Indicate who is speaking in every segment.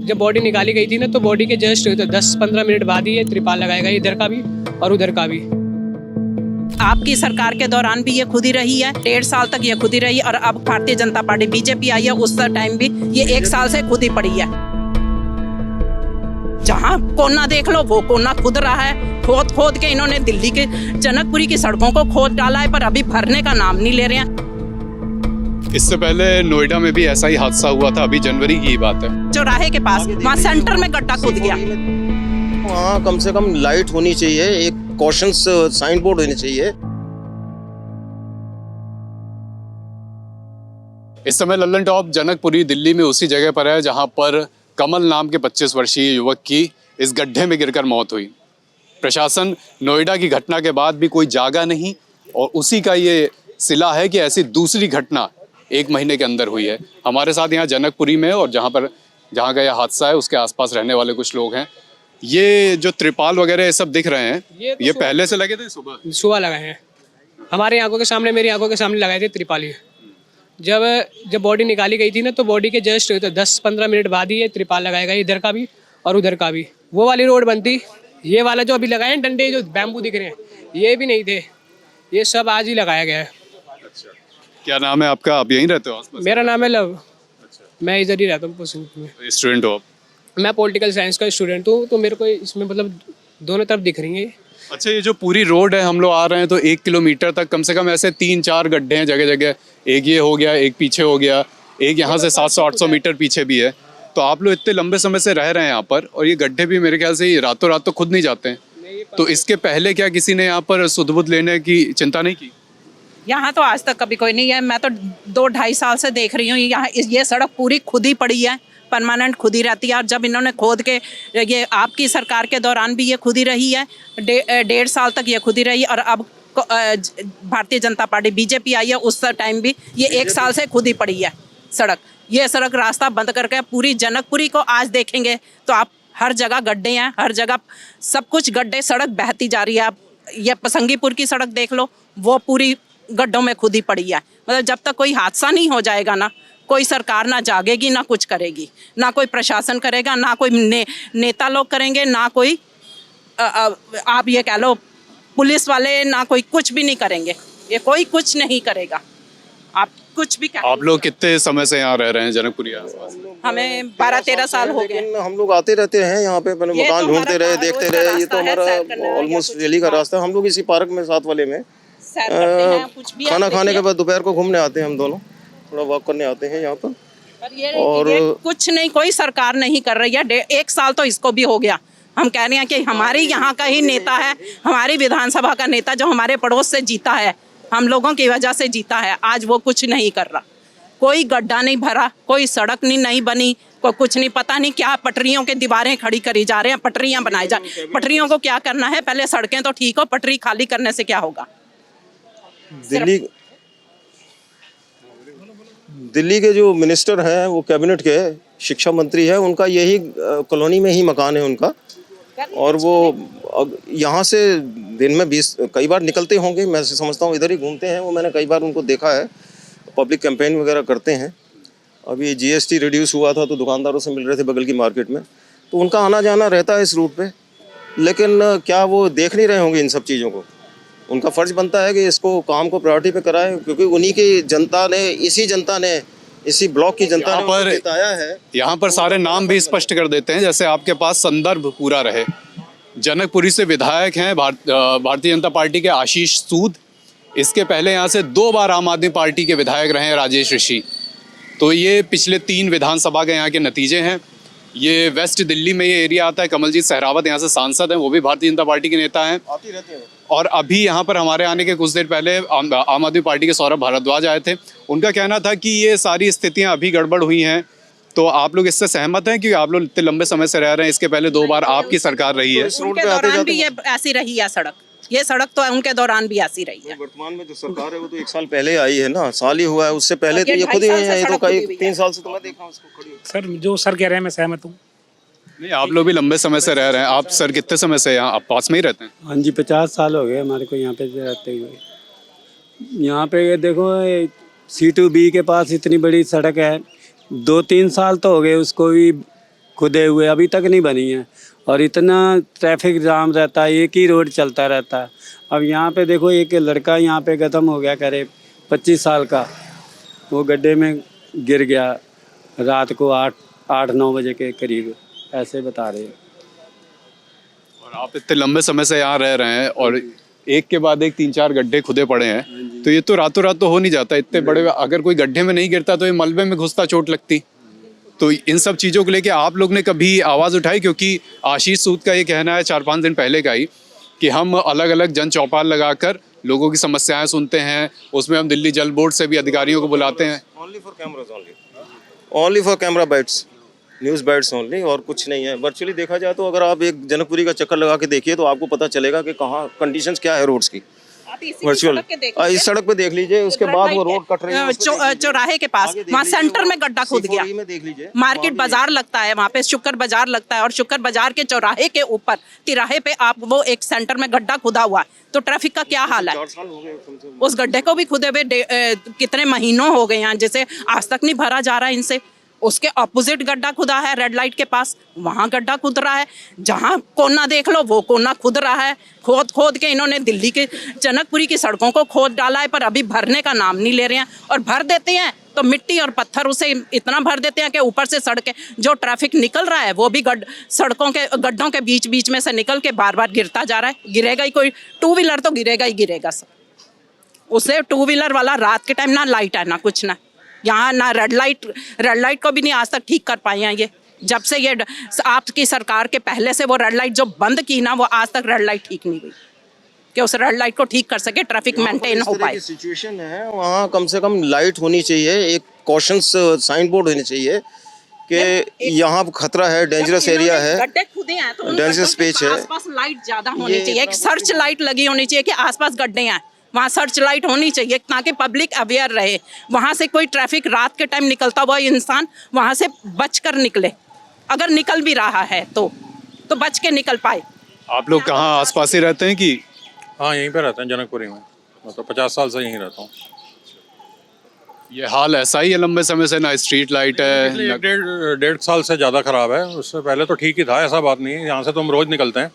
Speaker 1: जब बॉडी निकाली गई थी ना, तो बॉडी के जस्ट 10-15 मिनट बाद ही ये त्रिपाल लगाया गया, इधर का भी और उधर का भी।
Speaker 2: आपकी सरकार के दौरान भी ये खुद ही रही है, 1.5 साल तक ये खुद ही रही, और अब भारतीय जनता पार्टी बीजेपी आई है, उस टाइम भी ये 1 साल से खुद ही पड़ी है। जहाँ कोना देख लो वो कोना खुद रहा है, खोद खोद के इन्होंने दिल्ली के जनकपुरी की सड़कों को खोद डाला है, पर अभी भरने का नाम नहीं ले रहे हैं।
Speaker 3: इससे पहले नोएडा में भी ऐसा ही हादसा हुआ था, अभी जनवरी की ही बात है।
Speaker 2: चौराहे के पास वहाँ सेंटर में गड्ढा खुद गया।
Speaker 4: वहाँ कम से कम लाइट होनी चाहिए, एक कॉशन साइन बोर्ड होनी चाहिए।
Speaker 3: इस समय लल्लन टॉप जनकपुरी दिल्ली में उसी जगह पर है जहां पर कमल नाम के 25 वर्षीय युवक की इस गड्ढे में गिरकर मौत हुई। प्रशासन नोएडा की घटना के बाद भी कोई जागा नहीं, और उसी का ये सिला है कि ऐसी दूसरी घटना 1 महीने के अंदर हुई है। हमारे साथ यहाँ जनकपुरी में और जहाँ का यह हादसा है उसके आसपास रहने वाले कुछ लोग हैं। ये जो त्रिपाल वगैरह ये सब दिख रहे हैं, ये पहले से लगे थे?
Speaker 1: सुबह लगाए हैं, हमारे आंखों के सामने, मेरी आंखों के सामने लगाए थे त्रिपाली। जब बॉडी निकाली गई थी ना, तो बॉडी के जस्ट 10-15 मिनट बाद ही ये त्रिपाल लगाया गया, इधर का भी और उधर का भी। वो वाली रोड बनती, ये वाला जो अभी लगाए हैं डंडे जो बैम्बू दिख रहे हैं, ये भी नहीं थे, ये सब आज ही लगाया गया है।
Speaker 3: अच्छा, क्या नाम है आपका? आप यहीं रहते हो आसपास?
Speaker 1: मेरा नाम है लव। अच्छा। मैं इधर ही रहता हूँ पसूट में।
Speaker 3: स्टूडेंट हो आप?
Speaker 1: मैं पॉलिटिकल साइंस का स्टूडेंट हूँ, तो मेरे को इसमें मतलब दोनों तरफ दिख रही है।
Speaker 3: अच्छा, ये जो पूरी रोड है, हम लोग आ रहे हैं तो 1 किलोमीटर तक कम से कम ऐसे 3-4 गड्ढे हैं जगह जगह। एक ये हो गया, एक पीछे हो गया, एक यहाँ से 700-800 मीटर पीछे भी है। तो आप लोग इतने लंबे समय से रह रहे हैं यहाँ पर, और ये गड्ढे भी मेरे ख्याल से रातों रात तो खुद नहीं जाते हैं। तो इसके पहले क्या किसी ने यहाँ पर सुध बुध लेने की चिंता नहीं की?
Speaker 2: यहाँ तो आज तक कभी कोई नहीं है। मैं तो 2-2.5 साल से देख रही हूँ, यहाँ ये सड़क पूरी खुद ही पड़ी है, परमानेंट खुद ही रहती है। और जब इन्होंने खोद के, ये आपकी सरकार के दौरान भी ये खुद ही रही है, 1.5 साल तक ये खुद ही रही, और अब भारतीय जनता पार्टी बीजेपी आई है, उस टाइम भी ये 1 साल से खुद ही पड़ी है सड़क। ये सड़क रास्ता बंद करके पूरी जनकपुरी को आज देखेंगे तो आप हर जगह गड्ढे हैं, हर जगह सब कुछ गड्ढे, सड़क बहती जा रही है। आप ये पसंगीपुर की सड़क देख लो, वो पूरी गड्ढों में खुद ही पड़ी है। मतलब जब तक कोई हादसा नहीं हो जाएगा ना, कोई सरकार ना जागेगी, ना कुछ करेगी, ना कोई प्रशासन करेगा, ना कोई नेता लोग करेंगे, ना कोई आप ये कह लो पुलिस वाले, ना कोई कुछ भी नहीं करेंगे। ये कोई कुछ नहीं करेगा, आप कुछ भी
Speaker 3: आप लोग कितने समय से यहाँ रह रहे हैं जनकपुरी आसपास?
Speaker 2: हमें 12-13 साल हो गए।
Speaker 4: हम लोग आते रहते हैं यहाँ पे, मकान ढूंढते रहे, देखते रहे। ये तो हमारा ऑलमोस्ट डेली का रास्ता है। हम लोग इसी पार्क में, साथ वाले में खाना खाने के बाद दोपहर को घूमने आते हैं, हम दोनों थोड़ा वॉक करने आते हैं यहाँ पर।
Speaker 2: और ये कुछ नहीं, कोई सरकार नहीं कर रही है। 1 साल तो इसको भी हो गया। हम कह रहे हैं कि हमारी यहाँ का ही नेता है, हमारी विधानसभा का नेता जो हमारे पड़ोस से जीता है, हम लोगों की वजह से जीता है, आज वो कुछ नहीं कर रहा। कोई गड्ढा नहीं भरा, कोई सड़क नहीं बनी, कोई कुछ नहीं। पता नहीं क्या पटरियों के दीवारें खड़ी करी जा रहे हैं, पटरियां बनाई जा। पटरियों को क्या करना है? पहले सड़कें तो ठीक हो, पटरी खाली करने से क्या होगा?
Speaker 4: दिल्ली के जो मिनिस्टर हैं, वो कैबिनेट के शिक्षा मंत्री है, उनका यही कॉलोनी में ही मकान है उनका। और वो यहाँ से दिन में 20 कई बार निकलते होंगे, मैं समझता हूँ इधर ही घूमते हैं वो। मैंने कई बार उनको देखा है, पब्लिक कैंपेन वगैरह करते हैं। अभी GST रिड्यूस हुआ था तो दुकानदारों से मिल रहे थे बगल की मार्केट में, तो उनका आना जाना रहता है इस रूट पे। लेकिन क्या वो देख नहीं रहे होंगे इन सब चीज़ों को? उनका फ़र्ज़ बनता है कि इसको काम को प्रायोरिटी पे कराएं, क्योंकि उन्हीं की जनता ने, इसी ब्लॉक की जनता ने उनको जिताया है।
Speaker 3: यहाँ पर सारे नाम भी स्पष्ट कर देते हैं, जैसे आपके पास संदर्भ पूरा रहे। जनकपुरी से विधायक हैं भारतीय जनता पार्टी के आशीष सूद। इसके पहले यहाँ से 2 बार आम आदमी पार्टी के विधायक रहे हैं राजेश ऋषि। तो ये पिछले 3 विधानसभा के यहाँ के नतीजे हैं। ये वेस्ट दिल्ली में ये एरिया आता है। कमलजीत सहरावत यहाँ से सांसद हैं, वो भी भारतीय जनता पार्टी के नेता हैं,
Speaker 4: आती रहते हैं।
Speaker 3: और अभी यहाँ पर हमारे आने के कुछ देर पहले आम आदमी पार्टी के सौरभ भारद्वाज आए थे। उनका कहना था कि ये सारी स्थितियाँ अभी गड़बड़ हुई हैं। तो आप लोग इससे सहमत हैं? क्योंकि आप लोग इतने लंबे समय से रह रहे हैं, इसके पहले 2 बार आपकी सरकार रही है।
Speaker 2: उनके दौरान भी ये ऐसी रही है सड़क, ये सड़क तो उनके दौरान भी ऐसी रही है।
Speaker 4: वर्तमान में जो सरकार है वो तो 1 साल पहले आई है ना, साल ही हुआ है। उससे पहले तो ये खुद ही है, ये तो कई 3 साल से तो मैं देख रहा हूँ उसको खड़ी।
Speaker 5: सर जो सर कह रहे हैं मैं सहमत हूँ।
Speaker 3: नहीं, आप लोग भी लंबे समय से रह रहे हैं। आप सर कितने समय से यहाँ आप पास में ही रहते हैं?
Speaker 6: हाँ जी, 50 साल हो गए हमारे को यहाँ पे रहते हुए। यहाँ पे ये देखो, C2B के पास इतनी बड़ी सड़क है, 2-3 साल तो हो गए उसको भी खुदे हुए अभी तक नहीं बनी है, और इतना ट्रैफिक जाम रहता है, एक ही रोड चलता रहता है। अब यहाँ पे देखो, एक लड़का यहाँ पे ख़त्म हो गया करीब 25 साल का, वो गड्ढे में गिर गया रात को 8-9 बजे के करीब, ऐसे बता रहे हैं।
Speaker 3: और आप इतने लंबे समय से यहाँ रह रहे हैं और एक के बाद एक 3-4 गड्ढे खुदे पड़े हैं, तो ये तो रातों रात तो हो नहीं जाता इतने बड़े। अगर कोई गड्ढे में नहीं गिरता तो ये मलबे में घुसता, चोट लगती। तो इन सब चीज़ों को लेके आप लोग ने कभी आवाज़ उठाई? क्योंकि आशीष सूद का ये कहना है 4-5 दिन पहले का ही कि हम अलग अलग जन चौपाल लगाकर लोगों की समस्याएं सुनते हैं, उसमें हम दिल्ली जल बोर्ड से भी अधिकारियों को बुलाते हैं।
Speaker 4: Only for camera bytes, news bytes only, और कुछ नहीं है। वर्चुअली देखा जाए तो अगर आप एक जनकपुरी का चक्कर लगा के देखिए तो आपको पता चलेगा कि कहाँ कंडीशंस क्या है रोड्स की। वर्चुअल इस सड़क पे देख लीजिए, उसके बाद वो रोड कट रही है
Speaker 2: चौराहे के पास, वहाँ सेंटर में गड्ढा खुद गया।
Speaker 4: देख लीजिए,
Speaker 2: मार्केट बाजार लगता है वहाँ पे, शुक्र बाजार लगता है, और शुक्र बाजार के चौराहे के ऊपर तिराहे पे आप वो एक सेंटर में गड्ढा खुदा हुआ है, तो ट्रैफिक का क्या हाल है?
Speaker 4: 4 साल हो गए
Speaker 2: उस गड्ढे को भी खुदे हुए कितने महीनों हो गए हैं, जैसे आज तक नहीं भरा जा रहा है इनसे। उसके ऑपोजिट गड्ढा खुदा है रेड लाइट के पास, वहाँ गड्ढा खुद रहा है। जहाँ कोना देख लो वो कोना खुद रहा है। खोद के इन्होंने दिल्ली के जनकपुरी की सड़कों को खोद डाला है, पर अभी भरने का नाम नहीं ले रहे हैं। और भर देते हैं तो मिट्टी और पत्थर उसे इतना भर देते हैं कि ऊपर से सड़कें, जो ट्रैफिक निकल रहा है वो भी सड़कों के गड्ढों के बीच बीच में से निकल के बार बार गिरता जा रहा है। गिरेगा ही, कोई 2 व्हीलर तो गिरेगा ही गिरेगा सर। उसे 2 व्हीलर वाला रात के टाइम ना लाइट है ना कुछ ना, यहाँ ना रेड लाइट को भी नहीं आज तक ठीक कर पाए हैं ये। जब से ये आपकी सरकार के पहले से वो रेड लाइट जो बंद की ना, वो आज तक रेड लाइट ठीक नहीं हुई कि उस रेड लाइट को ठीक कर सके, ट्रैफिक मेंटेन हो पाए।
Speaker 4: सिचुएशन है वहाँ कम से कम लाइट होनी चाहिए, एक कॉशंस साइन बोर्ड होनी चाहिए कि यहाँ खतरा है, डेंजरस एरिया है,
Speaker 2: गड्ढे खुदे हैं तो
Speaker 4: डेंजरस स्पेस है,
Speaker 2: आसपास लाइट ज्यादा होनी चाहिए। एक सर्च लाइट लगी होनी चाहिए कि आसपास गड्ढे हैं, वहाँ सर्च लाइट होनी चाहिए ताकि पब्लिक अवेयर रहे। वहाँ से कोई ट्रैफिक रात के टाइम निकलता हुआ इंसान वहाँ से बचकर निकले, अगर निकल भी रहा है तो बच के निकल पाए।
Speaker 3: आप लोग कहाँ आसपास ही रहते हैं कि?
Speaker 7: हाँ, यहीं पे रहते हैं जनकपुरी में, मतलब 50 साल से यहीं रहता हूँ।
Speaker 3: ये हाल ऐसा ही है लंबे समय से, ना स्ट्रीट लाइट है?
Speaker 7: पिछले 1.5 साल से ज़्यादा ख़राब है। उससे पहले तो ठीक ही था, ऐसा बात नहीं है। यहाँ से तो हम रोज़ निकलते हैं,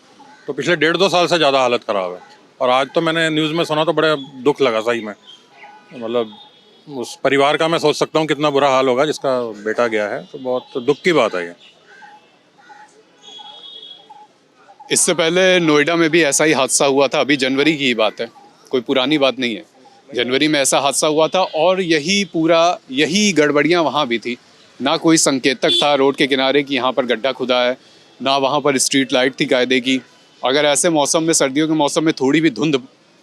Speaker 7: तो पिछले 1.5-2 साल से ज़्यादा हालत ख़राब है। और आज तो मैंने न्यूज़ में सुना तो बड़े दुख लगा सही में, मतलब उस परिवार का मैं सोच सकता हूँ कितना बुरा हाल होगा जिसका बेटा गया है, तो बहुत दुख की बात है ये।
Speaker 3: इससे पहले नोएडा में भी ऐसा ही हादसा हुआ था, अभी जनवरी की ही बात है, कोई पुरानी बात नहीं है। जनवरी में ऐसा हादसा हुआ था और यही गड़बड़ियाँ वहाँ भी थी। ना कोई संकेतक था रोड के किनारे कि यहाँ पर गड्ढा खुदा है, ना वहाँ पर स्ट्रीट लाइट थी कायदे की। अगर ऐसे मौसम में, सर्दियों के मौसम में थोड़ी भी धुंध,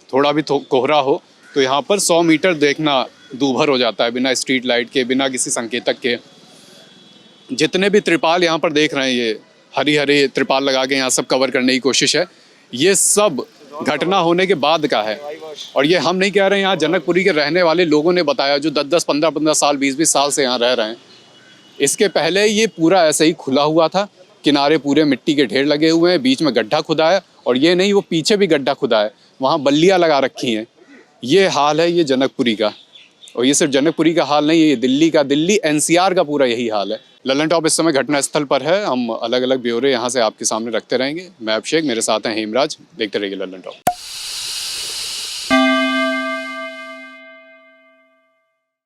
Speaker 3: थोड़ा भी कोहरा हो तो यहाँ पर 100 मीटर देखना दूभर हो जाता है, बिना स्ट्रीट लाइट के, बिना किसी संकेतक के। जितने भी त्रिपाल यहाँ पर देख रहे हैं, ये हरी हरी त्रिपाल लगा के यहाँ सब कवर करने की कोशिश है, ये सब घटना होने के बाद का है। और ये हम नहीं कह रहे हैं, यहाँ जनकपुरी के रहने वाले लोगों ने बताया, जो 10-10, 15-15 साल, 20-20 साल से यहाँ रह रहे हैं। इसके पहले ये पूरा ऐसे ही खुला हुआ था, किनारे पूरे मिट्टी के ढेर लगे हुए हैं, बीच में गड्ढा खुदा है, और ये नहीं, वो पीछे भी गड्ढा खुदा है, वहाँ बल्लियाँ लगा रखी हैं। ये हाल है ये जनकपुरी का, और ये सिर्फ जनकपुरी का हाल नहीं है, ये दिल्ली NCR का पूरा यही हाल है। लल्लन टॉप इस समय घटनास्थल पर है, हम अलग अलग ब्यौरे यहाँ से आपके सामने रखते रहेंगे। मैं अभिषेक, मेरे साथ हैं हेमराज, देखते रहिए लल्लन टॉप।